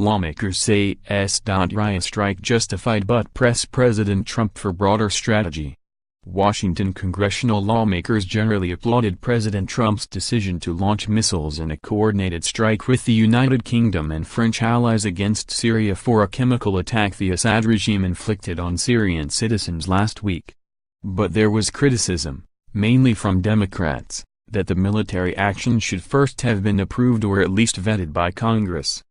Lawmakers say S.yria strike justified but press President Trump for broader strategy. Washington congressional lawmakers generally applauded President Trump's decision to launch missiles in a coordinated strike with the United Kingdom and French allies against Syria for a chemical attack the Assad regime inflicted on Syrian citizens last week. But there was criticism, mainly from Democrats, that the military action should first have been approved or at least vetted by Congress.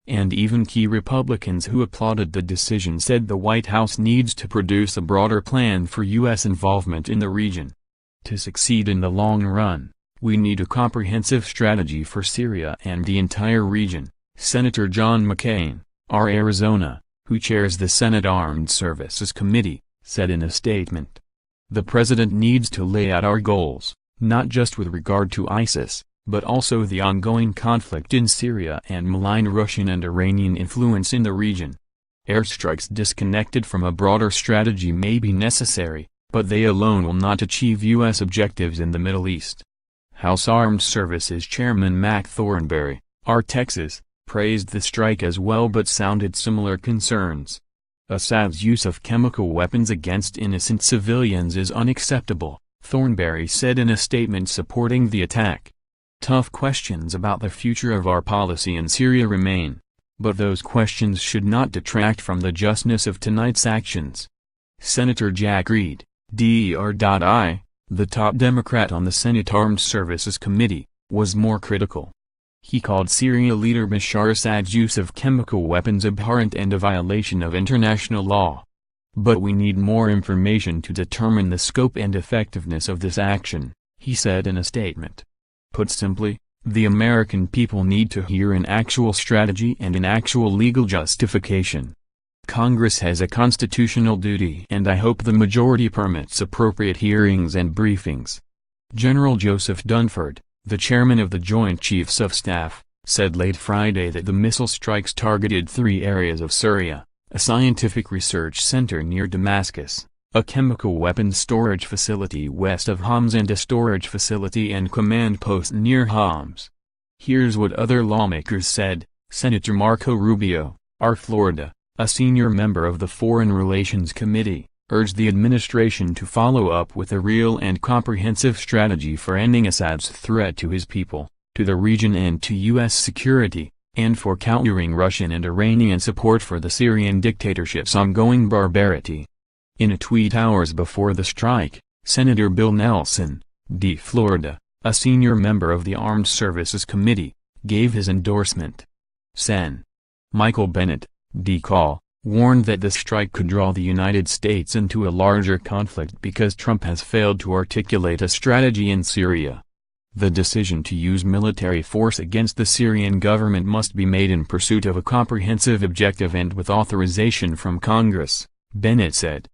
And even key Republicans who applauded the decision said the White House needs to produce a broader plan for U.S. involvement in the region. To succeed in the long run, we need a comprehensive strategy for Syria and the entire region, Senator John McCain, R-Arizona, who chairs the Senate Armed Services Committee, said in a statement. The president needs to lay out our goals, not just with regard to ISIS, but also the ongoing conflict in Syria and malign Russian and Iranian influence in the region. Airstrikes disconnected from a broader strategy may be necessary, but they alone will not achieve U.S. objectives in the Middle East. House Armed Services Chairman Mac Thornberry, R-Texas, praised the strike as well but sounded similar concerns. Assad's use of chemical weapons against innocent civilians is unacceptable, Thornberry said in a statement supporting the attack. Tough questions about the future of our policy in Syria remain, but those questions should not detract from the justness of tonight's actions. Senator Jack Reed, D.R.I., the top Democrat on the Senate Armed Services Committee, was more critical. He called Syria leader Bashar Assad's use of chemical weapons abhorrent and a violation of international law. But we need more information to determine the scope and effectiveness of this action, he said in a statement. Put simply, the American people need to hear an actual strategy and an actual legal justification. Congress has a constitutional duty and I hope the majority permits appropriate hearings and briefings. General Joseph Dunford, the chairman of the Joint Chiefs of Staff, said late Friday that the missile strikes targeted 3 areas of Syria, a scientific research center near Damascus, a chemical weapons storage facility west of Homs and a storage facility and command post near Homs. Here's what other lawmakers said. Senator Marco Rubio, R. Florida, a senior member of the Foreign Relations Committee, urged the administration to follow up with a real and comprehensive strategy for ending Assad's threat to his people, to the region and to U.S. security, and for countering Russian and Iranian support for the Syrian dictatorship's ongoing barbarity. In a tweet hours before the strike, Senator Bill Nelson, D. Florida, a senior member of the Armed Services Committee, gave his endorsement. Sen. Michael Bennet, D. Call, warned that the strike could draw the United States into a larger conflict because Trump has failed to articulate a strategy in Syria. The decision to use military force against the Syrian government must be made in pursuit of a comprehensive objective and with authorization from Congress, Bennet said.